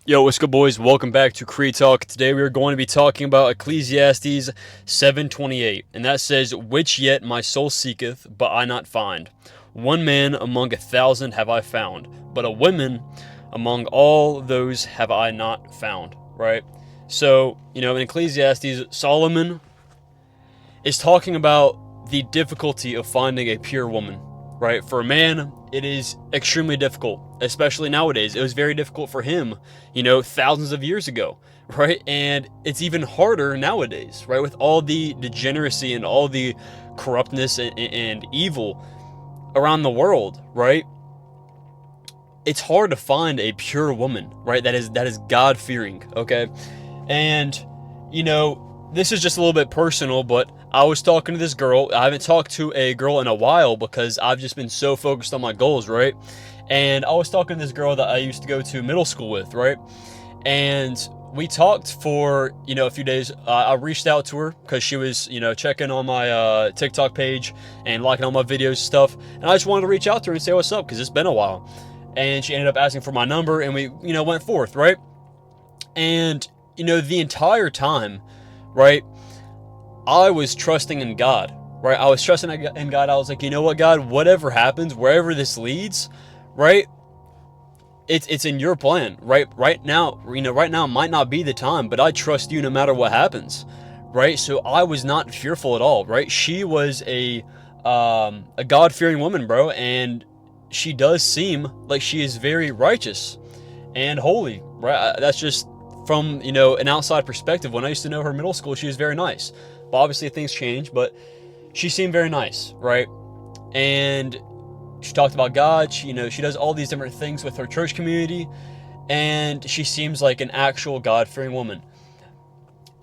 Yo, what's good, boys? Welcome back to Creed Talk. Today we are going to be talking about Ecclesiastes 7:28, and that says, "Which yet my soul seeketh, but I not find. One man among 1,000 have I found, but a woman among all those have I not found." Right? So, in Ecclesiastes, Solomon is talking about the difficulty of finding a pure woman, right? For a man, it is extremely difficult, especially nowadays. It was very difficult for him, thousands of years ago, right? And it's even harder nowadays, right? With all the degeneracy and all the corruptness and evil around the world, right? It's hard to find a pure woman, right? That is God fearing, okay? And this is just a little bit personal, but I was talking to this girl. I haven't talked to a girl in a while because I've just been so focused on my goals, right? And I was talking to this girl that I used to go to middle school with, right? And we talked for a few days. I reached out to her because she was checking on my TikTok page and liking all my videos and stuff, and I just wanted to reach out to her and say what's up because it's been a while. And she ended up asking for my number, and we went forth, right? And the entire time, right, I was trusting in God, right? I was trusting in God. I was like, you know what, God, whatever happens, wherever this leads, right, it's in your plan, right? Right now, right now might not be the time, but I trust you no matter what happens, right? So I was not fearful at all, right? She was a God-fearing woman, bro, and she does seem like she is very righteous and holy, right? That's just from an outside perspective. When I used to know her in middle school, she was very nice, but obviously things change. But she seemed very nice, right? And she talked about God. She does all these different things with her church community, and she seems like an actual God-fearing woman.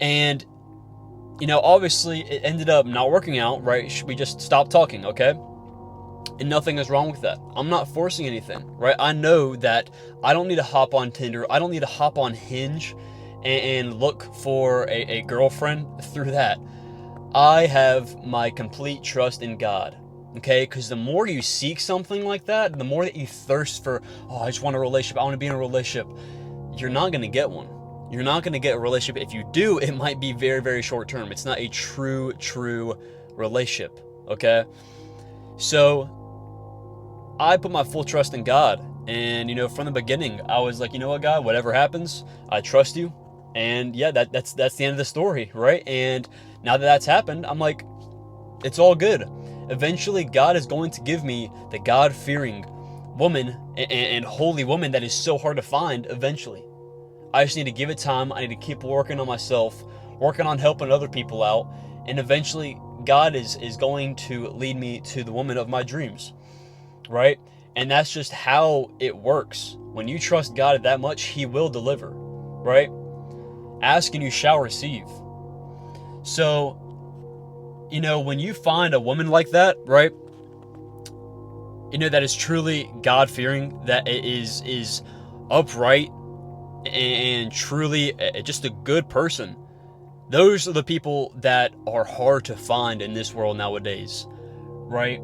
And obviously it ended up not working out, right? We just stopped talking, okay? And nothing is wrong with that. I'm not forcing anything, right? I know that I don't need to hop on Tinder. I don't need to hop on Hinge and look for a girlfriend through that. I have my complete trust in God, okay? Because the more you seek something like that, the more that you thirst for, oh, I just want a relationship. I want to be in a relationship. You're not going to get one. You're not going to get a relationship. If you do, it might be very, very short term. It's not a true relationship, okay? So I put my full trust in God. And, from the beginning, I was like, you know what, God, whatever happens, I trust you. And yeah, that's the end of the story, right? And now that that's happened, I'm like, it's all good. Eventually, God is going to give me the God-fearing woman and holy woman that is so hard to find eventually. I just need to give it time. I need to keep working on myself, working on helping other people out. And eventually, God is going to lead me to the woman of my dreams, right? And that's just how it works. When you trust God that much, He will deliver, right? Ask and you shall receive. So, when you find a woman like that, right, that is truly God-fearing, that is upright and truly just a good person, those are the people that are hard to find in this world nowadays, right?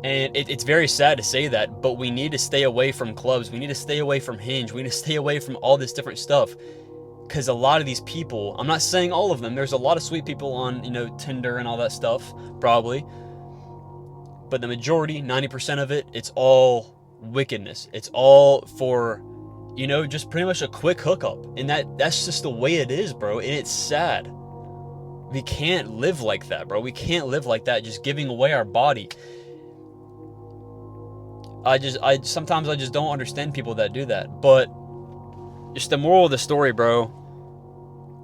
And it's very sad to say that, but we need to stay away from clubs. We need to stay away from Hinge. We need to stay away from all this different stuff. Because a lot of these people, I'm not saying all of them, there's a lot of sweet people on, Tinder and all that stuff, probably. But the majority, 90% of it, it's all wickedness. It's all for, just pretty much a quick hookup. And that's just the way it is, bro. And it's sad. We can't live like that, bro. We can't live like that, just giving away our body. I sometimes I just don't understand people that do that. But just the moral of the story, bro,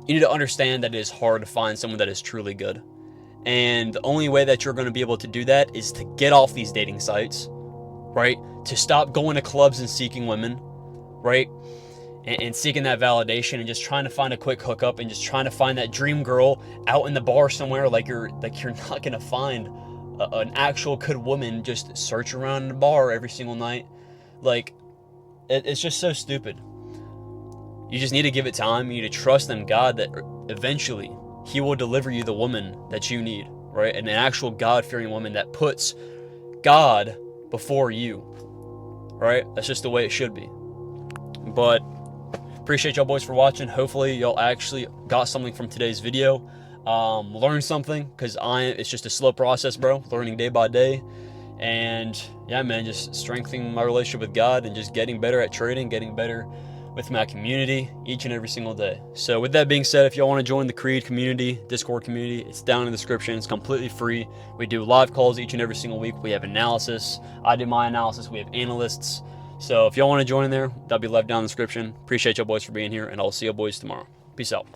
you need to understand that it is hard to find someone that is truly good. And the only way that you're going to be able to do that is to get off these dating sites, right? To stop going to clubs and seeking women, right? And seeking that validation and just trying to find a quick hookup and just trying to find that dream girl out in the bar somewhere. Like you're not going to find an actual good woman just search around in the bar every single night. Like, it's just so stupid. You just need to give it time. You need to trust in God that eventually He will deliver you the woman that you need, right? And an actual God-fearing woman that puts God before you, right? That's just the way it should be. But Appreciate y'all boys for watching. Hopefully y'all actually got something from today's video. Learned something, because it's just a slow process, bro. Learning day by day. And yeah, man, just strengthening my relationship with God and just getting better at trading, getting better with my community each and every single day. So with that being said, if y'all want to join the Creed community, Discord community, it's down in the description. It's completely free. We do live calls each and every single week. We have analysis. I do my analysis. We have analysts. So if y'all want to join in there, that'll be left down in the description. Appreciate y'all boys for being here, and I'll see y'all boys tomorrow. Peace out.